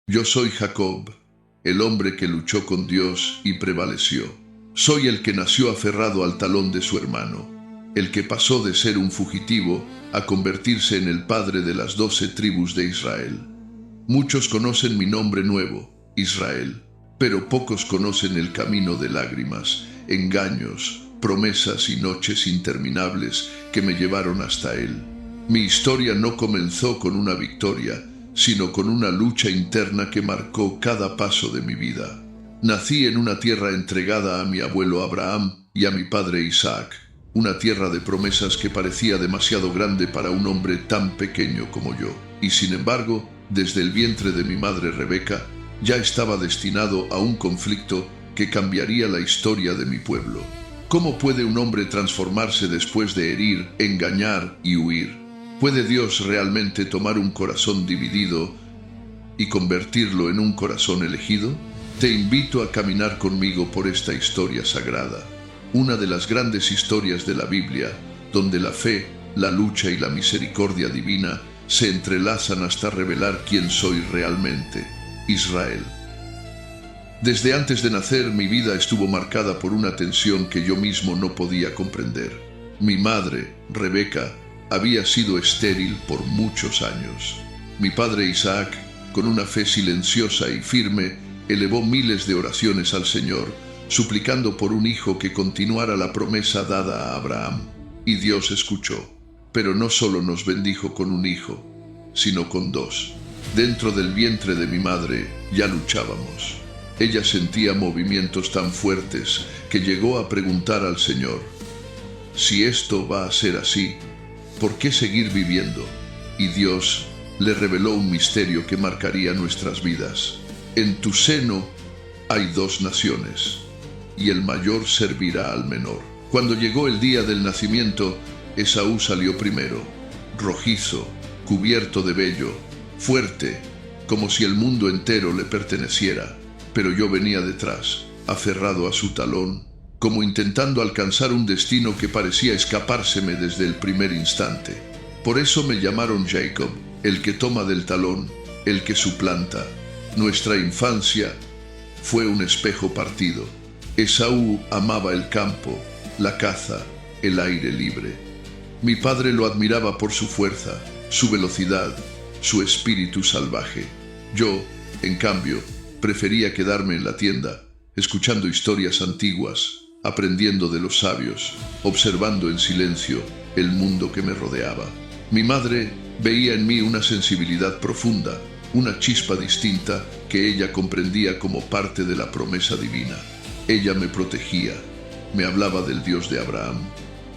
Yo soy Jacob, el hombre que luchó con Dios y prevaleció. Soy el que nació aferrado al talón de su hermano, el que pasó de ser un fugitivo a convertirse en el padre de las 12 tribus de Israel. Muchos conocen mi nombre nuevo, Israel, pero pocos conocen el camino de lágrimas, engaños, promesas y noches interminables que me llevaron hasta él. Mi historia no comenzó con una victoria, sino con una lucha interna que marcó cada paso de mi vida. Nací en una tierra entregada a mi abuelo Abraham y a mi padre Isaac, una tierra de promesas que parecía demasiado grande para un hombre tan pequeño como yo. Y sin embargo, desde el vientre de mi madre Rebeca, ya estaba destinado a un conflicto que cambiaría la historia de mi pueblo. ¿Cómo puede un hombre transformarse después de herir, engañar y huir? ¿Puede Dios realmente tomar un corazón dividido y convertirlo en un corazón elegido? Te invito a caminar conmigo por esta historia sagrada, una de las grandes historias de la Biblia, donde la fe, la lucha y la misericordia divina se entrelazan hasta revelar quién soy realmente, Israel. Desde antes de nacer, mi vida estuvo marcada por una tensión que yo mismo no podía comprender. Mi madre, Rebeca, había sido estéril por muchos años. Mi padre Isaac, con una fe silenciosa y firme, elevó miles de oraciones al Señor, suplicando por un hijo que continuara la promesa dada a Abraham. Y Dios escuchó, pero no solo nos bendijo con un hijo, sino con 2. Dentro del vientre de mi madre ya luchábamos. Ella sentía movimientos tan fuertes que llegó a preguntar al Señor: si esto va a ser así, ¿por qué seguir viviendo? Y Dios le reveló un misterio que marcaría nuestras vidas. En tu seno hay 2 naciones, y el mayor servirá al menor. Cuando llegó el día del nacimiento, Esaú salió primero, rojizo, cubierto de vello, fuerte, como si el mundo entero le perteneciera. Pero yo venía detrás, aferrado a su talón, como intentando alcanzar un destino que parecía escapárseme desde el primer instante. Por eso me llamaron Jacob, el que toma del talón, el que suplanta. Nuestra infancia fue un espejo partido. Esaú amaba el campo, la caza, el aire libre. Mi padre lo admiraba por su fuerza, su velocidad, su espíritu salvaje. Yo, en cambio, prefería quedarme en la tienda, escuchando historias antiguas, aprendiendo de los sabios, observando en silencio el mundo que me rodeaba. Mi madre veía en mí una sensibilidad profunda, una chispa distinta que ella comprendía como parte de la promesa divina. Ella me protegía, me hablaba del Dios de Abraham,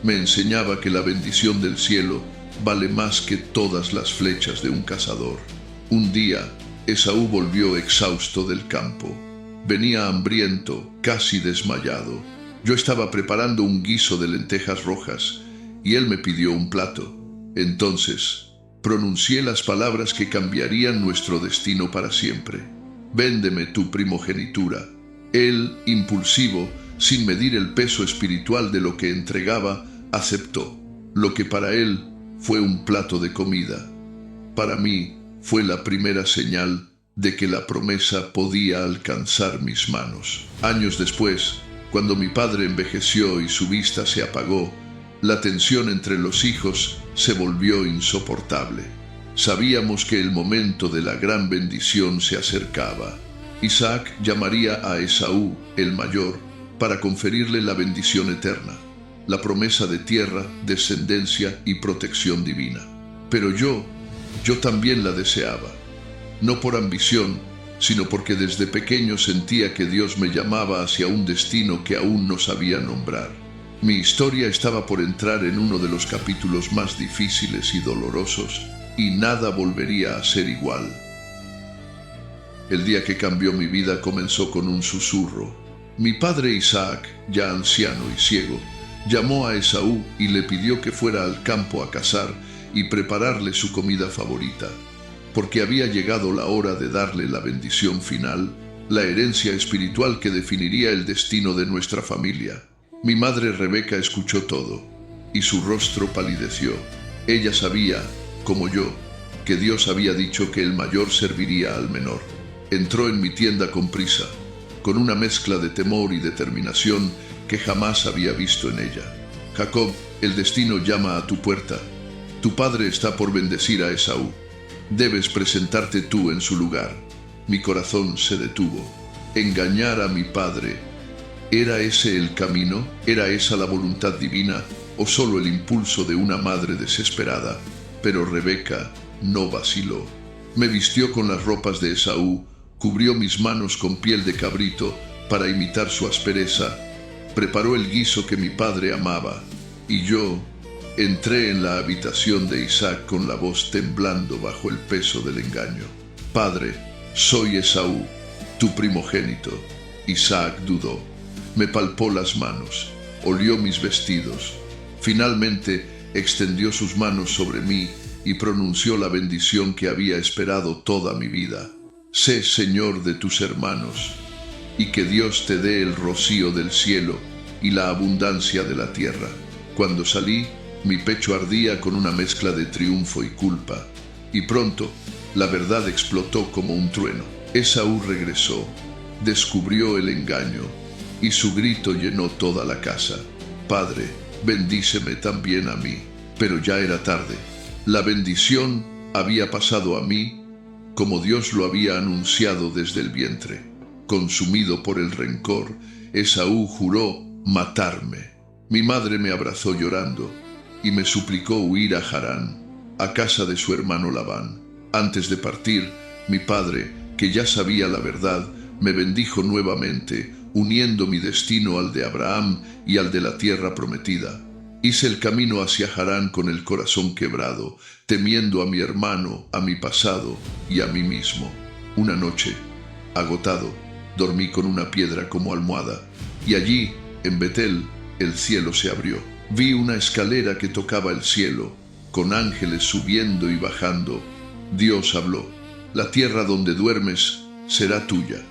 me enseñaba que la bendición del cielo vale más que todas las flechas de un cazador. Un día, Esaú volvió exhausto del campo. Venía hambriento, casi desmayado. Yo estaba preparando un guiso de lentejas rojas y él me pidió un plato. Entonces, pronuncié las palabras que cambiarían nuestro destino para siempre. Véndeme tu primogenitura. Él, impulsivo, sin medir el peso espiritual de lo que entregaba, aceptó. Lo que para él fue un plato de comida, para mí fue la primera señal de que la promesa podía alcanzar mis manos. Años después, cuando mi padre envejeció y su vista se apagó, la tensión entre los hijos se volvió insoportable. Sabíamos que el momento de la gran bendición se acercaba. Isaac llamaría a Esaú, el mayor, para conferirle la bendición eterna, la promesa de tierra, descendencia y protección divina. Pero yo también la deseaba, no por ambición, sino porque desde pequeño sentía que Dios me llamaba hacia un destino que aún no sabía nombrar. Mi historia estaba por entrar en uno de los capítulos más difíciles y dolorosos, y nada volvería a ser igual. El día que cambió mi vida comenzó con un susurro. Mi padre Isaac, ya anciano y ciego, llamó a Esaú y le pidió que fuera al campo a cazar y prepararle su comida favorita, porque había llegado la hora de darle la bendición final, la herencia espiritual que definiría el destino de nuestra familia. Mi madre Rebeca escuchó todo, y su rostro palideció. Ella sabía, como yo, que Dios había dicho que el mayor serviría al menor. entró en mi tienda con prisa, con una mezcla de temor y determinación que jamás había visto en ella. Jacob, el destino llama a tu puerta. Tu padre está por bendecir a Esaú. Debes presentarte tú en su lugar. Mi corazón se detuvo. Engañar a mi padre. ¿Era ese el camino? ¿Era esa la voluntad divina? ¿O solo el impulso de una madre desesperada? Pero Rebeca no vaciló. Me vistió con las ropas de Esaú, cubrió mis manos con piel de cabrito para imitar su aspereza, preparó el guiso que mi padre amaba, y yo entré en la habitación de Isaac con la voz temblando bajo el peso del engaño. Padre, soy Esaú, tu primogénito. Isaac dudó, me palpó las manos, olió mis vestidos, finalmente extendió sus manos sobre mí y pronunció la bendición que había esperado toda mi vida. Sé Señor de tus hermanos, y que Dios te dé el rocío del cielo y la abundancia de la tierra. Cuando salí, mi pecho ardía con una mezcla de triunfo y culpa, y pronto la verdad explotó como un trueno. Esaú regresó, descubrió el engaño, y su grito llenó toda la casa. Padre, bendíceme también a mí. Pero ya era tarde. La bendición había pasado a mí como Dios lo había anunciado desde el vientre. Consumido por el rencor, Esaú juró matarme. Mi madre me abrazó llorando y me suplicó huir a Harán, a casa de su hermano Labán. Antes de partir, mi padre, que ya sabía la verdad, me bendijo nuevamente, uniendo mi destino al de Abraham y al de la tierra prometida. Hice el camino hacia Harán con el corazón quebrado, temiendo a mi hermano, a mi pasado y a mí mismo. Una noche, agotado, dormí con una piedra como almohada, y allí, en Betel, el cielo se abrió. Vi una escalera que tocaba el cielo, con ángeles subiendo y bajando. Dios habló: la tierra donde duermes será tuya.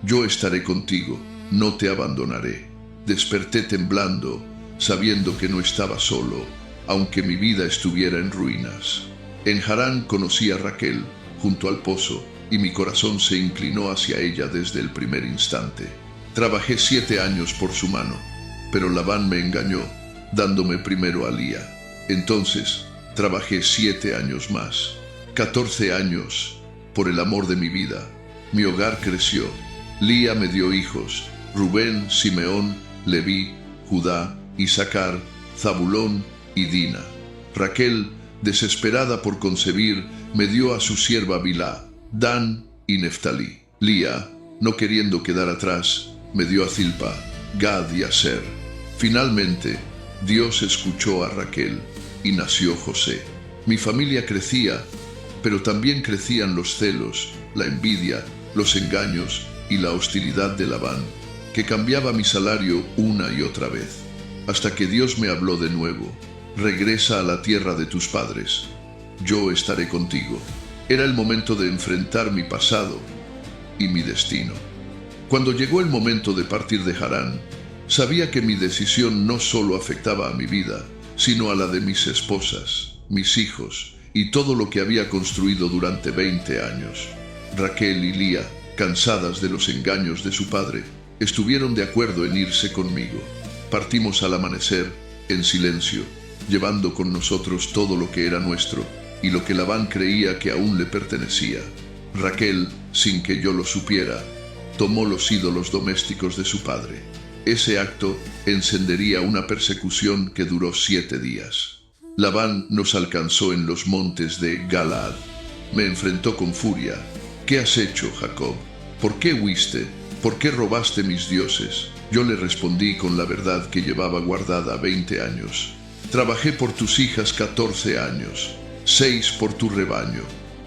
Yo estaré contigo, no te abandonaré. Desperté temblando, sabiendo que no estaba solo, aunque mi vida estuviera en ruinas. En Harán conocí a Raquel, junto al pozo, y mi corazón se inclinó hacia ella desde el primer instante. Trabajé 7 años por su mano, pero Labán me engañó, dándome primero a Lía. Entonces trabajé 7 años más, 14 años, por el amor de mi vida. Mi hogar creció. Lía me dio hijos: Rubén, Simeón, Leví, Judá, Isaacar, Zabulón y Dina. Raquel, desesperada por concebir, me dio a su sierva Bilhá, Dan y Neftalí. Lía, no queriendo quedar atrás, me dio a Zilpa, Gad y Aser. Finalmente, Dios escuchó a Raquel y nació José. Mi familia crecía, pero también crecían los celos, la envidia, los engaños y la hostilidad de Labán, que cambiaba mi salario una y otra vez. Hasta que Dios me habló de nuevo: regresa a la tierra de tus padres, yo estaré contigo. Era el momento de enfrentar mi pasado y mi destino. Cuando llegó el momento de partir de Harán, sabía que mi decisión no solo afectaba a mi vida, sino a la de mis esposas, mis hijos y todo lo que había construido durante 20 años. Raquel y Lía, cansadas de los engaños de su padre, estuvieron de acuerdo en irse conmigo. Partimos al amanecer, en silencio, llevando con nosotros todo lo que era nuestro y lo que Labán creía que aún le pertenecía. Raquel, sin que yo lo supiera, tomó los ídolos domésticos de su padre. Ese acto encendería una persecución que duró 7 días. Labán nos alcanzó en los montes de Galaad. Me enfrentó con furia. ¿Qué has hecho, Jacob? ¿Por qué huiste? ¿Por qué robaste mis dioses? Yo le respondí con la verdad que llevaba guardada 20 años. Trabajé por tus hijas 14 años, 6 por tu rebaño.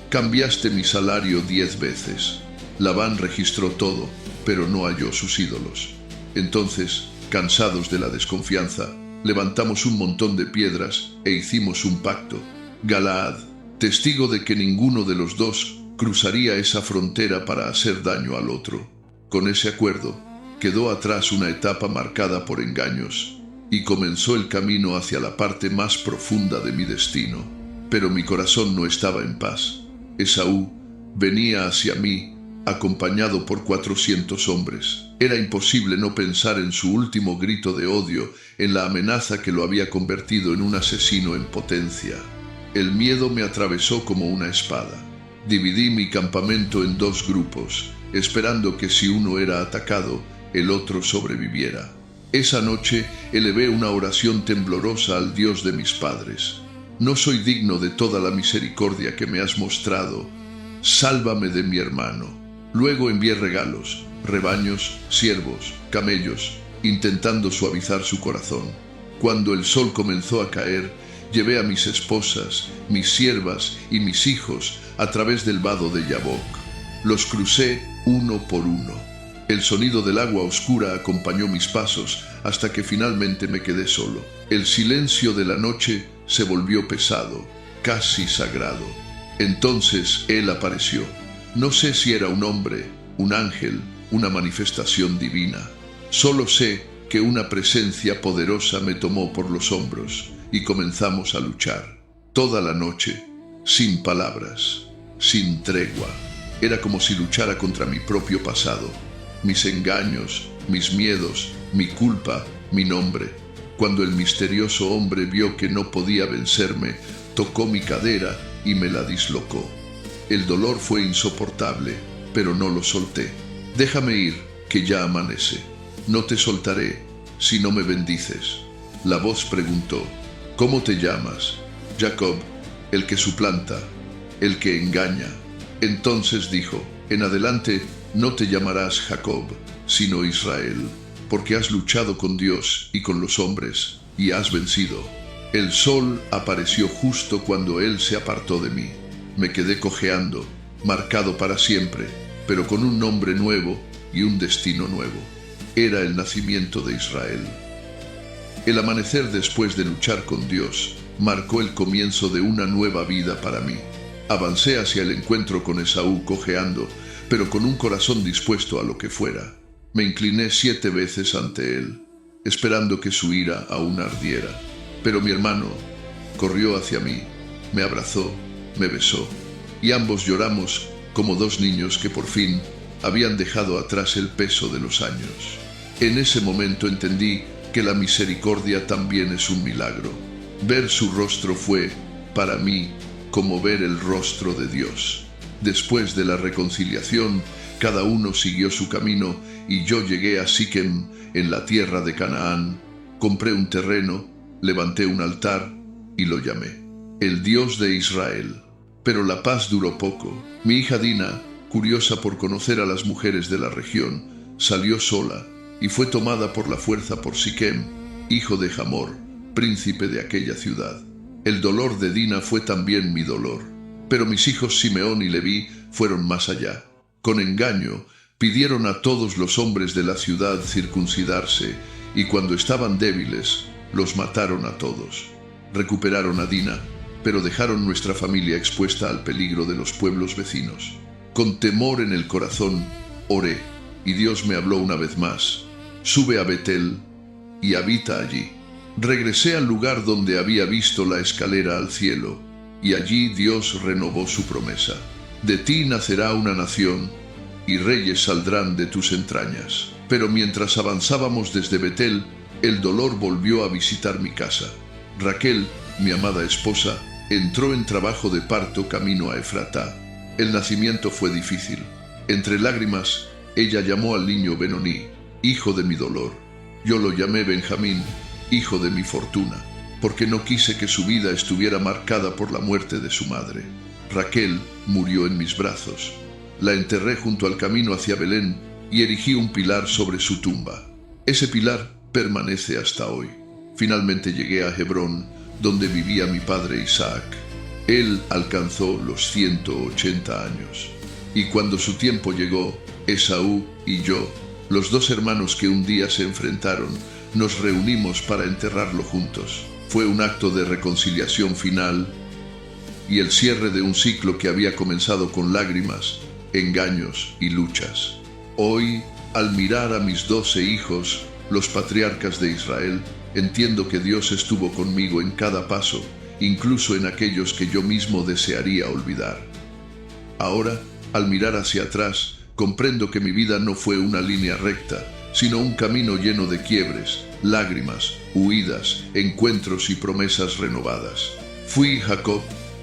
Cambiaste mi salario 10 veces. Labán registró todo, pero no halló sus ídolos. Entonces, cansados de la desconfianza, levantamos un montón de piedras e hicimos un pacto. Galaad, testigo de que ninguno de los dos cruzaría esa frontera para hacer daño al otro. Con ese acuerdo, quedó atrás una etapa marcada por engaños y comenzó el camino hacia la parte más profunda de mi destino. Pero mi corazón no estaba en paz. Esaú venía hacia mí acompañado por 400 hombres. Era imposible no pensar en su último grito de odio, en la amenaza que lo había convertido en un asesino en potencia. El miedo me atravesó como una espada. Dividí mi campamento en 2 grupos, esperando que si uno era atacado, el otro sobreviviera. Esa noche elevé una oración temblorosa al Dios de mis padres. No soy digno de toda la misericordia que me has mostrado. Sálvame de mi hermano. Luego envié regalos, rebaños, siervos, camellos, intentando suavizar su corazón. Cuando el sol comenzó a caer, llevé a mis esposas, mis siervas y mis hijos a través del vado de Yabok. Los crucé uno por uno. El sonido del agua oscura acompañó mis pasos hasta que finalmente me quedé solo. El silencio de la noche se volvió pesado, casi sagrado. Entonces él apareció. No sé si era un hombre, un ángel, una manifestación divina. Solo sé que una presencia poderosa me tomó por los hombros y comenzamos a luchar. Toda la noche, sin palabras, sin tregua. Era como si luchara contra mi propio pasado, mis engaños, mis miedos, mi culpa, mi nombre. Cuando el misterioso hombre vio que no podía vencerme, tocó mi cadera y me la dislocó. El dolor fue insoportable, pero no lo solté. Déjame ir, que ya amanece. No te soltaré si no me bendices. La voz preguntó, ¿cómo te llamas? Jacob, el que suplanta, el que engaña. Entonces dijo, en adelante no te llamarás Jacob, sino Israel, porque has luchado con Dios y con los hombres, y has vencido. El sol apareció justo cuando él se apartó de mí. Me quedé cojeando, marcado para siempre, pero con un nombre nuevo y un destino nuevo. Era el nacimiento de Israel. El amanecer después de luchar con Dios marcó el comienzo de una nueva vida para mí. Avancé hacia el encuentro con Esaú cojeando, pero con un corazón dispuesto a lo que fuera. Me incliné 7 veces ante él, esperando que su ira aún ardiera. Pero mi hermano corrió hacia mí, me abrazó, me besó, y ambos lloramos como 2 niños que por fin habían dejado atrás el peso de los años. En ese momento entendí que la misericordia también es un milagro. Ver su rostro fue, para mí, como ver el rostro de Dios. Después de la reconciliación, cada uno siguió su camino y yo llegué a Siquem, en la tierra de Canaán. Compré un terreno, levanté un altar y lo llamé el Dios de Israel. Pero la paz duró poco. Mi hija Dina, curiosa por conocer a las mujeres de la región, salió sola y fue tomada por la fuerza por Siquem, hijo de Hamor, príncipe de aquella ciudad. El dolor de Dina fue también mi dolor, pero mis hijos Simeón y Leví fueron más allá. Con engaño, pidieron a todos los hombres de la ciudad circuncidarse, y cuando estaban débiles, los mataron a todos. Recuperaron a Dina, pero dejaron nuestra familia expuesta al peligro de los pueblos vecinos. Con temor en el corazón, oré, y Dios me habló una vez más. Sube a Betel y habita allí. Regresé al lugar donde había visto la escalera al cielo, y allí Dios renovó su promesa. De ti nacerá una nación, y reyes saldrán de tus entrañas. Pero mientras avanzábamos desde Betel, el dolor volvió a visitar mi casa. Raquel, mi amada esposa, entró en trabajo de parto camino a Efratá. El nacimiento fue difícil. Entre lágrimas, ella llamó al niño Benoní, hijo de mi dolor. Yo lo llamé Benjamín, hijo de mi fortuna, porque no quise que su vida estuviera marcada por la muerte de su madre. Raquel murió en mis brazos. La enterré junto al camino hacia Belén y erigí un pilar sobre su tumba. Ese pilar permanece hasta hoy. Finalmente llegué a Hebrón, donde vivía mi padre Isaac. Él alcanzó los 180 años. Y cuando su tiempo llegó, Esaú y yo, los 2 hermanos que un día se enfrentaron, nos reunimos para enterrarlo juntos. Fue un acto de reconciliación final y el cierre de un ciclo que había comenzado con lágrimas, engaños y luchas. Hoy, al mirar a mis 12 hijos, los patriarcas de Israel, entiendo que Dios estuvo conmigo en cada paso, incluso en aquellos que yo mismo desearía olvidar. Ahora, al mirar hacia atrás, Comprendo que mi vida no fue una línea recta, sino un camino lleno de quiebres, lágrimas, huidas, encuentros y promesas renovadas. Fui Jacob,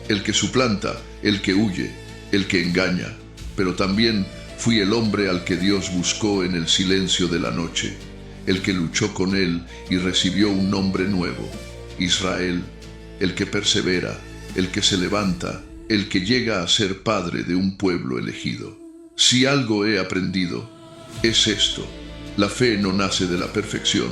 el que suplanta, el que huye, el que engaña, pero también fui el hombre al que Dios buscó en el silencio de la noche, el que luchó con él y recibió un nombre nuevo, Israel, el que persevera, el que se levanta, el que llega a ser padre de un pueblo elegido. Si algo he aprendido, es esto: la fe no nace de la perfección,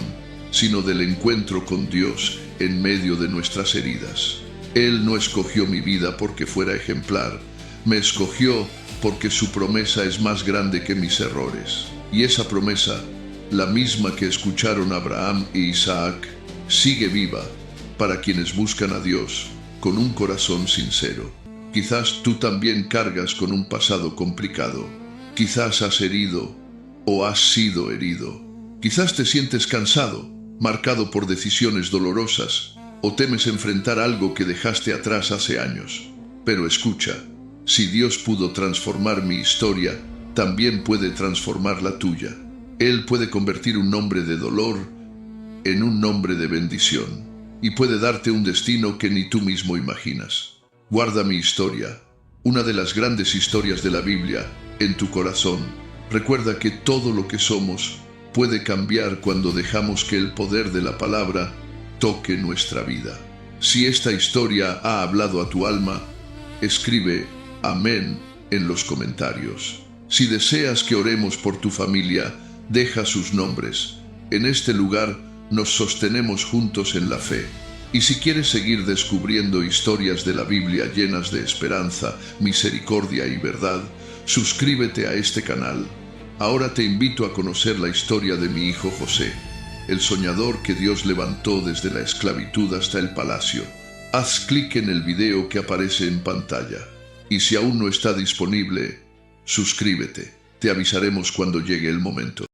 sino del encuentro con Dios en medio de nuestras heridas. Él no escogió mi vida porque fuera ejemplar, me escogió porque su promesa es más grande que mis errores. Y esa promesa, la misma que escucharon Abraham e Isaac, sigue viva para quienes buscan a Dios con un corazón sincero. Quizás tú también cargas con un pasado complicado. Quizás has herido o has sido herido. Quizás te sientes cansado, marcado por decisiones dolorosas, o temes enfrentar algo que dejaste atrás hace años. Pero escucha, si Dios pudo transformar mi historia, también puede transformar la tuya. Él puede convertir un nombre de dolor en un nombre de bendición, y puede darte un destino que ni tú mismo imaginas. Guarda mi historia, una de las grandes historias de la Biblia, en tu corazón. Recuerda que todo lo que somos puede cambiar cuando dejamos que el poder de la palabra toque nuestra vida. Si esta historia ha hablado a tu alma, escribe amén en los comentarios. Si deseas que oremos por tu familia, deja sus nombres. En este lugar nos sostenemos juntos en la fe. Y si quieres seguir descubriendo historias de la Biblia llenas de esperanza, misericordia y verdad, suscríbete a este canal. Ahora te invito a conocer la historia de mi hijo José, el soñador que Dios levantó desde la esclavitud hasta el palacio. Haz clic en el video que aparece en pantalla. Y si aún no está disponible, suscríbete. Te avisaremos cuando llegue el momento.